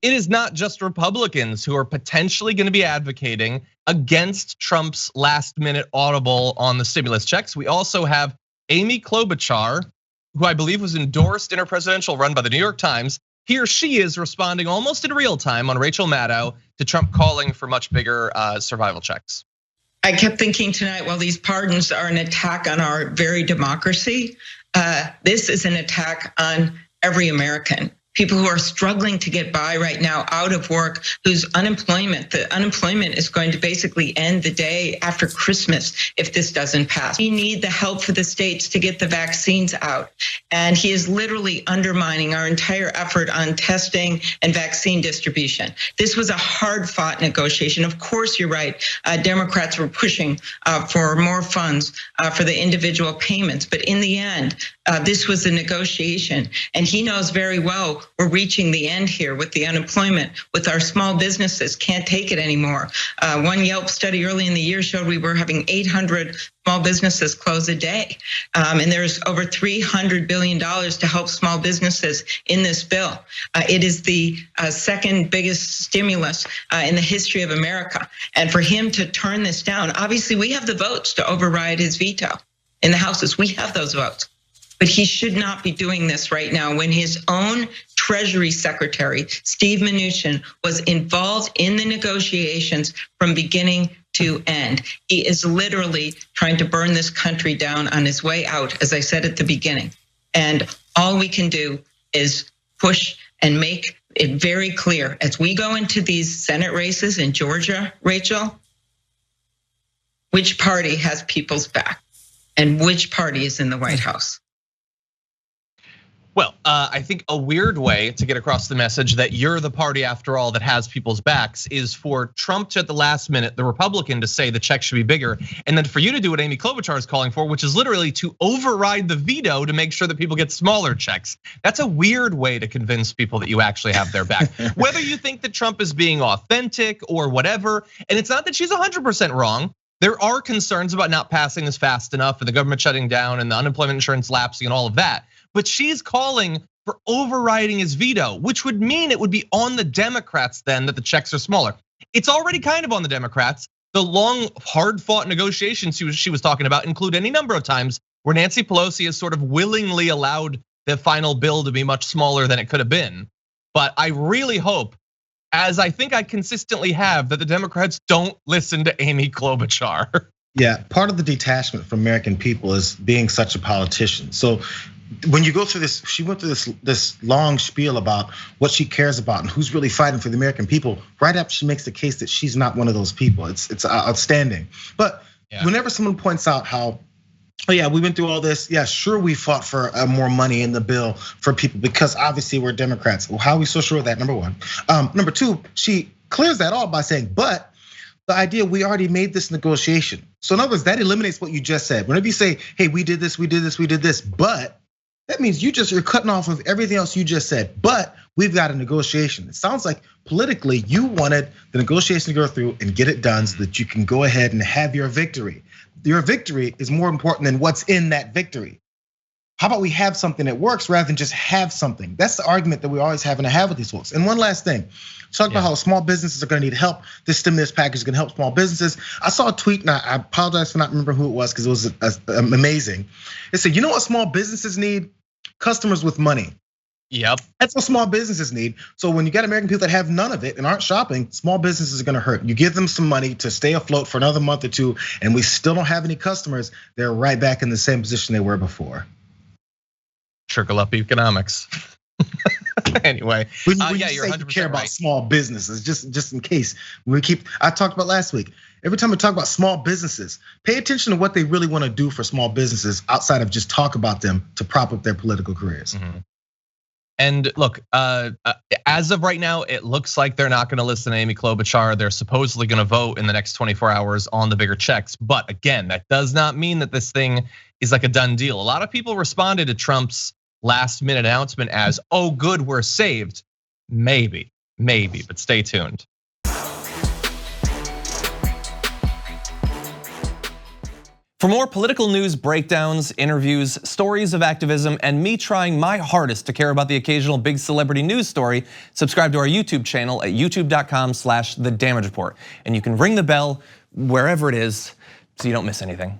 it is not just Republicans who are potentially going to be advocating against Trump's last minute audible on the stimulus checks. We also have Amy Klobuchar, who I believe was endorsed in her presidential run by the New York Times. He or she is responding almost in real time on Rachel Maddow to Trump calling for much bigger survival checks. I kept thinking tonight, well, these pardons are an attack on our very democracy. This is an attack on every American. People who are struggling to get by right now, out of work, the unemployment is going to basically end the day after Christmas if this doesn't pass. We need the help for the states to get the vaccines out. And he is literally undermining our entire effort on testing and vaccine distribution. This was a hard fought negotiation. Of course, you're right. Democrats were pushing for more funds for the individual payments. But in the end, this was a negotiation. And he knows very well we're reaching the end here with the unemployment, with our small businesses can't take it anymore. One Yelp study early in the year showed we were having 800 small businesses close a day. And there's over $300 billion to help small businesses in this bill. It is the second biggest stimulus in the history of America. And for him to turn this down, obviously we have the votes to override his veto in the houses. We have those votes. But he should not be doing this right now when his own Treasury Secretary, Steve Mnuchin, was involved in the negotiations from beginning to end. He is literally trying to burn this country down on his way out, as I said at the beginning. And all we can do is push and make it very clear as we go into these Senate races in Georgia, Rachel, which party has people's back and which party is in the White House. Well, I think a weird way to get across the message that you're the party after all that has people's backs is for Trump to at the last minute, the Republican, to say the check should be bigger. And then for you to do what Amy Klobuchar is calling for, which is literally to override the veto to make sure that people get smaller checks. That's a weird way to convince people that you actually have their back. Whether you think that Trump is being authentic or whatever, and it's not that she's 100% wrong. There are concerns about not passing this fast enough and the government shutting down and the unemployment insurance lapsing and all of that. But she's calling for overriding his veto, which would mean it would be on the Democrats then that the checks are smaller. It's already kind of on the Democrats. The long, hard-fought negotiations she was talking about include any number of times where Nancy Pelosi has sort of willingly allowed the final bill to be much smaller than it could have been. But I really hope, as I think I consistently have, that the Democrats don't listen to Amy Klobuchar. Yeah, part of the detachment from American people is being such a politician. So when you go through this, she went through this long spiel about what she cares about and who's really fighting for the American people. Right after she makes the case that she's not one of those people, it's outstanding. But whenever someone points out how, oh yeah, we went through all this. Yeah, sure, we fought for more money in the bill for people because obviously we're Democrats. Well, how are we so sure of that? Number one. Number two, she clears that all by saying, but the idea we already made this negotiation. So in other words, that eliminates what you just said. Whenever you say, hey, we did this, we did this, we did this, but that means you're cutting off of everything else you just said, but we've got a negotiation. It sounds like politically you wanted the negotiation to go through and get it done so that you can go ahead and have your victory. Your victory is more important than what's in that victory. How about we have something that works rather than just have something? That's the argument that we're always having to have with these folks. And one last thing, talk about how small businesses are gonna need help. This stimulus package is gonna help small businesses. I saw a tweet, and I apologize for not remembering who it was because it was amazing. It said, you know what small businesses need? Customers with money. Yep. That's what small businesses need. So when you got American people that have none of it and aren't shopping, small businesses are gonna hurt. You give them some money to stay afloat for another month or two, and we still don't have any customers, they're right back in the same position they were before. Trickle up economics. Anyway, when yeah, you're 100% care about right. small businesses, just in case I talked about last week. Every time we talk about small businesses, pay attention to what they really want to do for small businesses outside of just talk about them to prop up their political careers. Mm-hmm. And look, as of right now, it looks like they're not going to listen to Amy Klobuchar. They're supposedly going to vote in the next 24 hours on the bigger checks. But again, that does not mean that this thing is like a done deal. A lot of people responded to Trump's last minute announcement as, oh, good, we're saved. Maybe, but stay tuned. For more political news breakdowns, interviews, stories of activism, and me trying my hardest to care about the occasional big celebrity news story, subscribe to our YouTube channel at youtube.com/thedamagereport. And you can ring the bell wherever it is so you don't miss anything.